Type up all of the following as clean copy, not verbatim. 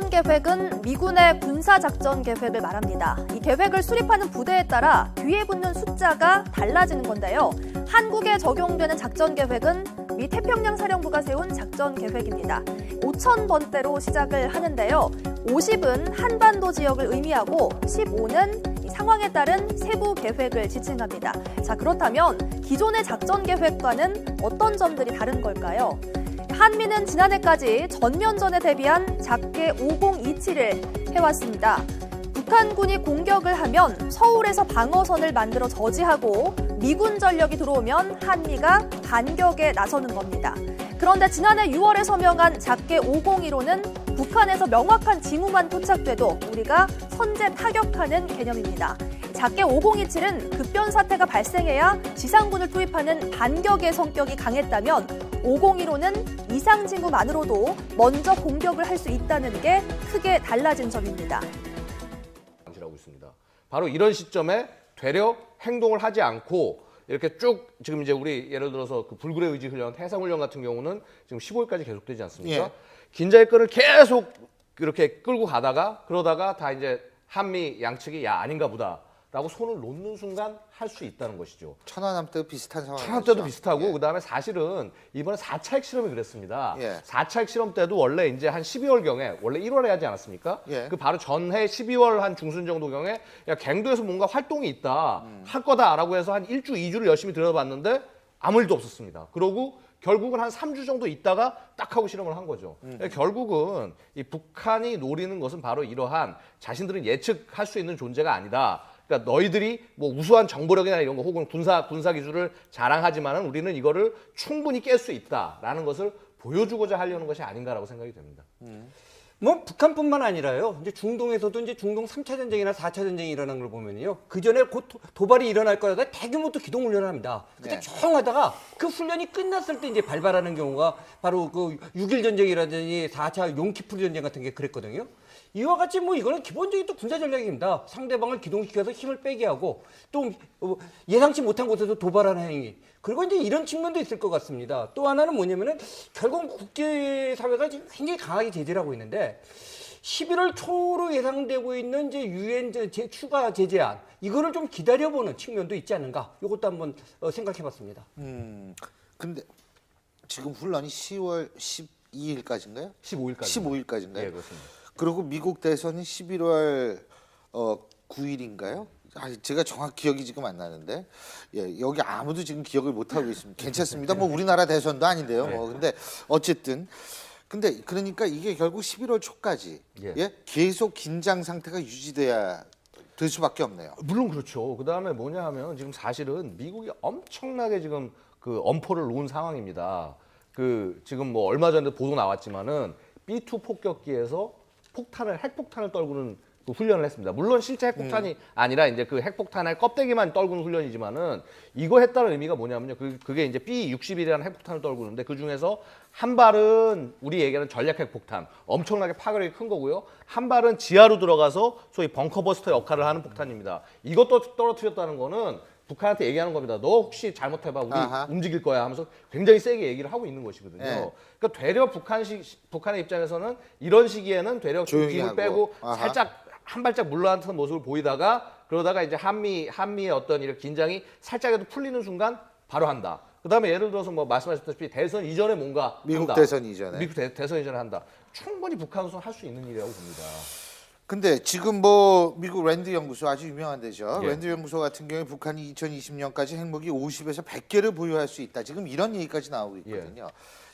작전 계획은 미군의 군사 작전 계획을 말합니다. 이 계획을 수립하는 부대에 따라 뒤에 붙는 숫자가 달라지는 건데요. 한국에 적용되는 작전 계획은 미 태평양 사령부가 세운 작전 계획입니다. 5,000번대로 시작을 하는데요. 50은 한반도 지역을 의미하고 15는 상황에 따른 세부 계획을 지칭합니다. 자, 그렇다면 기존의 작전 계획과는 어떤 점들이 다른 걸까요? 한미는 지난해까지 전면전에 대비한 작계 5027을 해왔습니다. 북한군이 공격을 하면 서울에서 방어선을 만들어 저지하고 미군 전력이 들어오면 한미가 반격에 나서는 겁니다. 그런데 지난해 6월에 서명한 작계 501호는 북한에서 명확한 징후만 포착돼도 우리가 선제 타격하는 개념입니다. 작계 5027은 급변 사태가 발생해야 지상군을 투입하는 반격의 성격이 강했다면 501호는 이상 징후만으로도 먼저 공격을 할 수 있다는 게 크게 달라진 점입니다. 하고 있습니다. 바로 이런 시점에 되려 행동을 하지 않고 이렇게 쭉 지금 이제 우리 예를 들어서 그 불굴의 의지 훈련, 해상훈련 같은 경우는 지금 15일까지 계속되지 않습니까? 예. 긴장의 끈을 계속 이렇게 끌고 가다가 그러다가 다 이제 한미 양측이 야 아닌가 보다라고 손을 놓는 순간 할 수 있다는 것이죠. 천안함 때도 비슷한 상황이었죠. 천안 때도 비슷하고 예. 그다음에 사실은 이번에 4차 핵실험이 그랬습니다. 예. 4차 핵실험 때도 원래 이제 한 12월경에 원래 1월에 하지 않았습니까? 예. 그 바로 전해 12월 한 중순 정도경에 야 갱도에서 뭔가 활동이 있다 할 거다라고 해서 한 1주, 2주를 열심히 들여다봤는데 아무 일도 없었습니다. 그러고 결국은 한 3주 정도 있다가 딱 하고 실험을 한 거죠. 결국은 이 북한이 노리는 것은 바로 이러한 자신들은 예측할 수 있는 존재가 아니다. 그러니까 너희들이 뭐 우수한 정보력이나 이런 거 혹은 군사 기술을 자랑하지만은 우리는 이거를 충분히 깰 수 있다라는 것을 보여주고자 하려는 것이 아닌가라고 생각이 됩니다. 뭐 북한뿐만 아니라요. 이제 중동에서도 이제 중동 3차 전쟁이나 4차 전쟁이 일어난 걸 보면요. 그 전에 곧 도발이 일어날 거라서 대규모 또 기동 훈련을 합니다. 그때 네. 조용하다가 그 훈련이 끝났을 때 이제 발발하는 경우가 바로 그 6.1 전쟁이라든지 4차 용키푸르 전쟁 같은 게 그랬거든요. 이와 같이 뭐 이거는 기본적인 또 군사 전략입니다. 상대방을 기동시켜서 힘을 빼게 하고 또 예상치 못한 곳에서 도발하는 행위. 그리고 이제 이런 측면도 있을 것 같습니다. 또 하나는 뭐냐면은 결국 국제사회가 지금 굉장히 강하게 제재를 하고 있는데 11월 초로 예상되고 있는 이제 유엔 추가 제재안 이거를 좀 기다려보는 측면도 있지 않은가. 이것도 한번 생각해봤습니다. 근데 지금 훈련이 10월 12일까지인가요? 15일까지. 15일까지인가요? 네, 그렇습니다. 그리고 미국 대선이 11월 9일인가요? 제가 정확히 기억이 지금 안 나는데 여기 아무도 지금 기억을 못 하고 있습니다. 괜찮습니다. 뭐 우리나라 대선도 아닌데요. 뭐 근데 어쨌든 근데 그러니까 이게 결국 11월 초까지 계속 긴장 상태가 유지돼야 될 수밖에 없네요. 물론 그렇죠. 그다음에 뭐냐 하면 지금 사실은 미국이 엄청나게 지금 그 엄포를 놓은 상황입니다. 그 지금 뭐 얼마 전에 보도 나왔지만은 B2 폭격기에서 핵폭탄을 떨구는 그 훈련을 했습니다. 물론 실제 핵폭탄이 아니라 이제 그 핵폭탄의 껍데기만 떨구는 훈련이지만은 이거 했다는 의미가 뭐냐면요. 그게 이제 B-61이라는 핵폭탄을 떨구는데 그 중에서 한 발은 우리 얘기하는 전략 핵폭탄, 엄청나게 파괴력이 큰 거고요. 한 발은 지하로 들어가서 소위 벙커버스터 역할을 하는 폭탄입니다. 이것도 떨어뜨렸다는 거는 북한한테 얘기하는 겁니다. 너 혹시 잘못해봐 우리 움직일 거야 하면서 굉장히 세게 얘기를 하고 있는 것이거든요. 네. 그러니까 되려 북한의 입장에서는 이런 시기에는 되려 힘을 빼고 살짝 한 발짝 물러앉은 모습을 보이다가 그러다가 이제 한미의 어떤 이런 긴장이 살짝이라도 풀리는 순간 바로 한다. 그다음에 예를 들어서 뭐 말씀하셨다시피 대선 이전에 뭔가 미국 한다. 대선 이전에. 미국 대선 이전에 한다. 충분히 북한으로서 할 수 있는 일이라고 봅니다. 근데 지금 뭐 미국 랜드 연구소 아주 유명한 데죠. 예. 랜드 연구소 같은 경우에 북한이 2020년까지 핵무기 50에서 100개를 보유할 수 있다. 지금 이런 얘기까지 나오고 있거든요.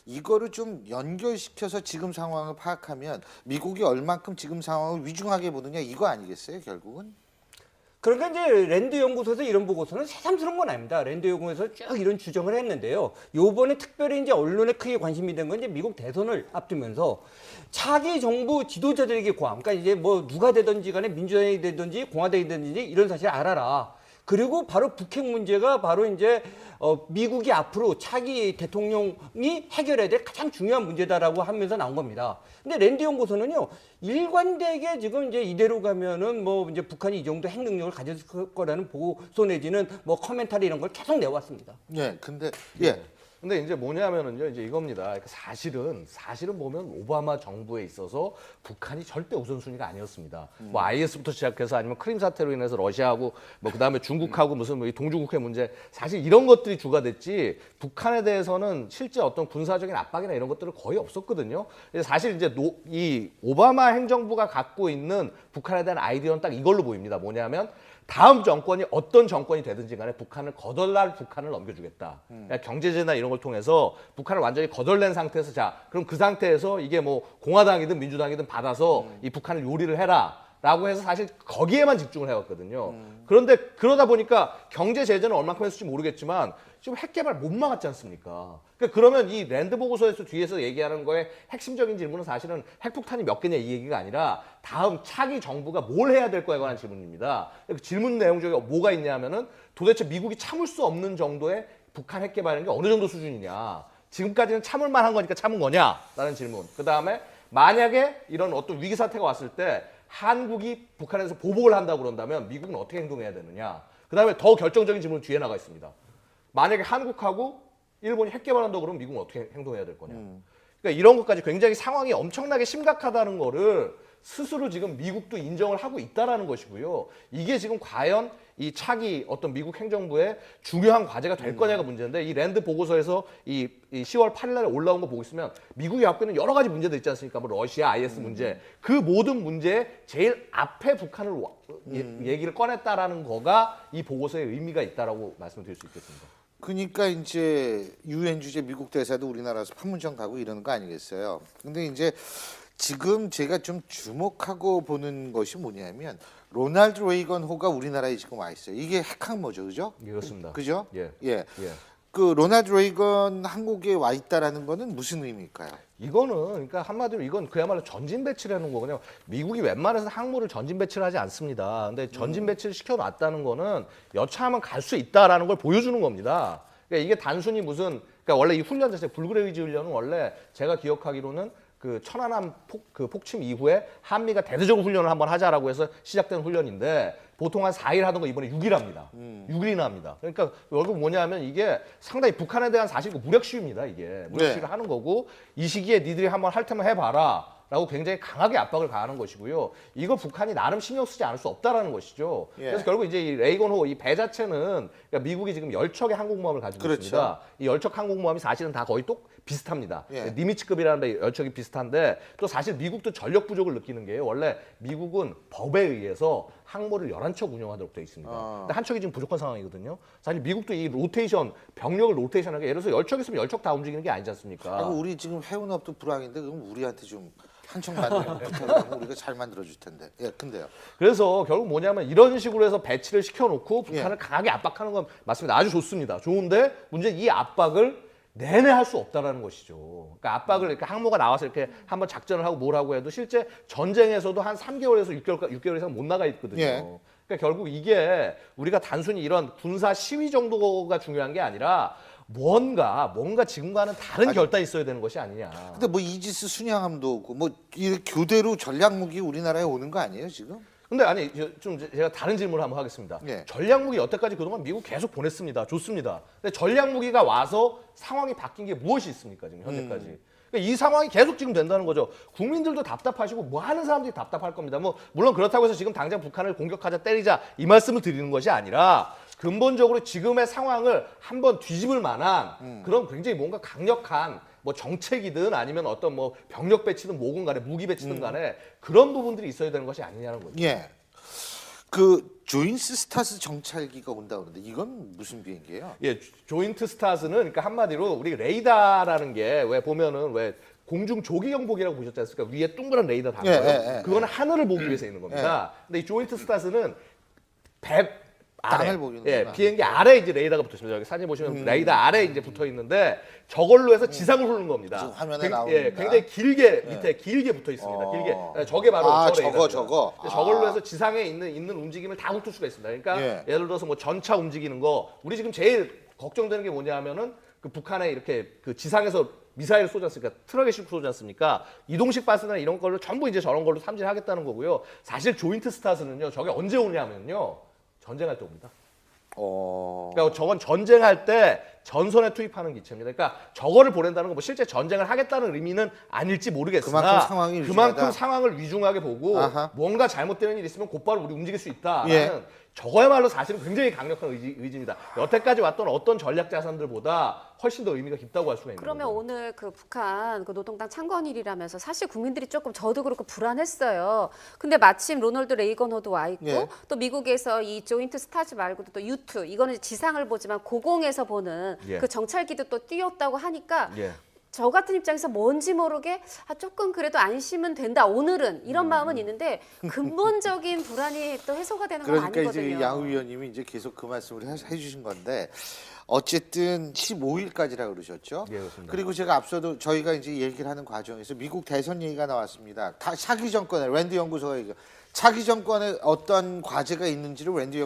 이거를 좀 연결시켜서 지금 상황을 파악하면 미국이 얼만큼 지금 상황을 위중하게 보느냐 이거 아니겠어요, 결국은? 그러니까 이제 랜드 연구소에서 이런 보고서는 새삼스러운 건 아닙니다. 랜드 연구소에서 쭉 이런 주장을 했는데요. 요번에 특별히 이제 언론에 크게 관심이 된 건 이제 미국 대선을 앞두면서 차기 정부 지도자들에게 고함. 그러니까 이제 뭐 누가 되든지 간에 민주당이 되든지 공화당이 되든지 이런 사실을 알아라. 그리고 바로 북핵 문제가 바로 이제 미국이 앞으로 차기 대통령이 해결해야 될 가장 중요한 문제다라고 하면서 나온 겁니다. 근데 랜드 연구소는요, 일관되게 지금 이제 이대로 가면은 뭐 이제 북한이 이 정도 핵 능력을 가졌을 거라는 보고서 내지는 뭐 커멘터리 이런 걸 계속 내왔습니다. 예, 근데 근데 이제 뭐냐면은요, 이제 이겁니다. 그러니까 사실은 보면 오바마 정부에 있어서 북한이 절대 우선순위가 아니었습니다. 뭐 IS부터 시작해서 아니면 크림 사태로 인해서 러시아하고 뭐 그다음에 중국하고 무슨 뭐 동중국해 문제, 사실 이런 것들이 주가 됐지 북한에 대해서는 실제 어떤 군사적인 압박이나 이런 것들은 거의 없었거든요. 그래서 사실 이제 이 오바마 행정부가 갖고 있는 북한에 대한 아이디어는 딱 이걸로 보입니다. 뭐냐면 다음 정권이 어떤 정권이 되든지 간에 북한을 거덜날 북한을 넘겨주겠다. 그러니까 경제제나 이런 걸 통해서 북한을 완전히 거덜낸 상태에서 자, 그럼 그 상태에서 이게 뭐 공화당이든 민주당이든 받아서 이 북한을 요리를 해라. 라고 해서 사실 거기에만 집중을 해왔거든요. 그런데 그러다 보니까 경제 제재는 얼마큼 했을지 모르겠지만 지금 핵 개발 못 막았지 않습니까? 그러니까 그러면 이 랜드 보고서에서 뒤에서 얘기하는 거에 핵심적인 질문은 사실은 핵폭탄이 몇 개냐 이 얘기가 아니라 다음 차기 정부가 뭘 해야 될 거에 관한 질문입니다. 그 질문 내용 중에 뭐가 있냐면은 도대체 미국이 참을 수 없는 정도의 북한 핵 개발하는 게 어느 정도 수준이냐. 지금까지는 참을 만한 거니까 참은 거냐라는 질문. 그다음에 만약에 이런 어떤 위기 사태가 왔을 때 한국이 북한에서 보복을 한다고 그런다면 미국은 어떻게 행동해야 되느냐. 그다음에 더 결정적인 질문은 뒤에 나가 있습니다. 만약에 한국하고 일본이 핵 개발한다고 그러면 미국은 어떻게 행동해야 될 거냐. 그러니까 이런 것까지 굉장히 상황이 엄청나게 심각하다는 거를 스스로 지금 미국도 인정을 하고 있다라는 것이고요. 이게 지금 과연 이 차기 어떤 미국 행정부의 중요한 과제가 될 거냐가 문제인데 이 랜드 보고서에서 이 10월 8일 날에 올라온 거 보고 있으면 미국이 갖고 있는 여러 가지 문제들 있지 않습니까? 뭐 러시아, IS 문제. 그 모든 문제에 제일 앞에 북한을 얘기를 꺼냈다라는 거가 이 보고서의 의미가 있다라고 말씀드릴 수 있겠습니다. 그러니까 이제 유엔 주재 미국 대사도 우리나라에서 판문점 가고 이러는 거 아니겠어요? 근데 이제 지금 제가 좀 주목하고 보는 것이 뭐냐면 로널드 레이건 호가 우리나라에 지금 와 있어요. 이게 핵항모죠, 그죠? 그렇습니다. 그죠? 예. 예. 그 로널드 레이건 한국에 와 있다라는 거는 무슨 의미일까요? 이거는 그러니까 한마디로 이건 그야말로 전진 배치라는 거거든요. 미국이 웬만해서 항모를 전진 배치를 하지 않습니다. 근데 전진 배치를 시켜놨다는 거는 여차하면 갈 수 있다라는 걸 보여주는 겁니다. 그러니까 이게 단순히 무슨 그러니까 원래 이 훈련 자체 불그레이즈 훈련은 원래 제가 기억하기로는 그 천안함 폭침 이후에 한미가 대대적으로 훈련을 한번 하자라고 해서 시작된 훈련인데 보통 한 4일 하던 거 이번에 6일 합니다. 6일이나 합니다. 그러니까 결국 뭐냐면 이게 상당히 북한에 대한 사실 무력 시위입니다. 이게 무력 시위를 하는 거고 이 시기에 니들이 한번 할 테면 해봐라. 라고 굉장히 강하게 압박을 가하는 것이고요. 이거 북한이 나름 신경 쓰지 않을 수 없다라는 것이죠. 그래서 결국 이제 이 레이건호 이 배 자체는 그러니까 미국이 지금 10척의 항공모함을 가지고 있습니다. 이 10척 항공모함이 사실은 다 거의 비슷합니다. 니미츠급이라는 데 10척이 비슷한데 또 사실 미국도 전력 부족을 느끼는 게 원래 미국은 법에 의해서 항모를 11척 운영하도록 되어 있습니다. 근데 한 척이 지금 부족한 상황이거든요. 사실 미국도 이 로테이션, 병력을 로테이션하게 예를 들어서 10척 있으면 10척 다 움직이는 게 아니지 않습니까? 우리 지금 해운업도 불황인데 그럼 우리한테 좀 한척 만들면 부탁하면 우리가 잘 만들어줄 텐데. 예, 근데요. 그래서 결국 뭐냐면 이런 식으로 해서 배치를 시켜놓고 북한을 강하게 압박하는 건 맞습니다. 아주 좋습니다. 좋은데 문제는 이 압박을 내내 할 수 없다라는 것이죠. 그러니까 압박을 이렇게 항모가 나와서 이렇게 한번 작전을 하고 뭘 하고 해도 실제 전쟁에서도 한 3개월에서 6개월 이상 못 나가 있거든요. 그러니까 결국 이게 우리가 단순히 이런 군사 시위 정도가 중요한 게 아니라 뭔가 지금과는 다른 결단이 있어야 되는 것이 아니냐. 근데 뭐 이지스 순양함도 오고 뭐 이 교대로 전략 무기 우리나라에 오는 거 아니에요 지금? 근데 아니 좀 제가 다른 질문을 한번 하겠습니다. 전략 무기 여태까지 그동안 미국 계속 보냈습니다. 좋습니다. 근데 전략 무기가 와서 상황이 바뀐 게 무엇이 있습니까 지금 현재까지? 그러니까 이 상황이 계속 지금 된다는 거죠. 국민들도 답답하시고 뭐 하는 사람들이 답답할 겁니다. 뭐 물론 그렇다고 해서 지금 당장 북한을 공격하자 때리자 이 말씀을 드리는 것이 아니라 근본적으로 지금의 상황을 한번 뒤집을 만한 그런 굉장히 뭔가 강력한 뭐 정책이든 아니면 어떤 뭐 병력 배치든 뭐건 간에 무기 배치든 간에 그런 부분들이 있어야 되는 것이 아니냐는 거죠. 예. 그 조인트 스타스 정찰기가 온다 그러는데 이건 무슨 비행기예요? 예, 조인트 스타스는 그러니까 한마디로 우리 레이더라는 게 왜 보면은 왜 공중 조기 경보기라고 보셨지 않습니까? 위에 동그란 레이더 달고요. 그거는 하늘을 보기 위해서 있는 겁니다. 근데 이 조인트 스타스는 땅을 보기는 비행기 아래 이제 레이더가 붙어 있습니다. 여기 사진 보시면 레이더 아래 이제 붙어 있는데 저걸로 해서 지상을 흐르는 겁니다. 지금 화면에 나오는 굉장히 길게 밑에 길게 붙어 있습니다. 길게. 저게 바로 저거. 저걸로 해서 지상에 있는 움직임을 다 훑을 수가 있습니다. 그러니까 예를 들어서 뭐 전차 움직이는 거 우리 지금 제일 걱정되는 게 뭐냐면은 그 북한에 이렇게 그 지상에서 미사일을 쏘지 않습니까? 트럭에 싣고 쏘지 않습니까? 이동식 가스나 이런 걸로 전부 이제 저런 걸로 탐지하겠다는 거고요. 사실 조인트 스타스는요. 저게 언제 오냐면요. 전쟁할 때 옵니다. 그러니까 저건 전쟁할 때 전선에 투입하는 기체입니다. 그러니까 저거를 보낸다는 건 뭐 실제 전쟁을 하겠다는 의미는 아닐지 모르겠으나 그만큼 상황을 위중하게 보고 아하. 뭔가 잘못되는 일이 있으면 곧바로 우리 움직일 수 있다라는 예. 저거야말로 사실은 굉장히 강력한 의지입니다. 여태까지 왔던 어떤 전략 자산들보다 훨씬 더 의미가 깊다고 할 수가 있는 그러면 거죠. 오늘 그 북한 그 노동당 창건일이라면서 사실 국민들이 조금 저도 그렇고 불안했어요. 근데 마침 로널드 레이건호도 와 있고 예. 또 미국에서 이 조인트 스타즈 말고도 또 U2 이거는 지상을 보지만 고공에서 보는 예. 그 정찰기도 또 띄웠다고 하니까 예. 저 같은 입장에서 뭔지 모르게 조금 그래도 안심은 된다. 오늘은 이런 마음은 있는데 근본적인 불안이 또 해소가 되는 건 그러니까 아니거든요. 이제 양 의원님이 이제 계속 그 말씀을 해주신 건데 어쨌든 15일까지라 그러셨죠. 예, 그렇습니다. 그리고 제가 앞서도 저희가 이제 얘기를 하는 과정에서 미국 대선 얘기가 나왔습니다. 다 차기 정권에 랜드 연구소가 차기 정권에 어떤 과제가 있는지를 랜드 연구소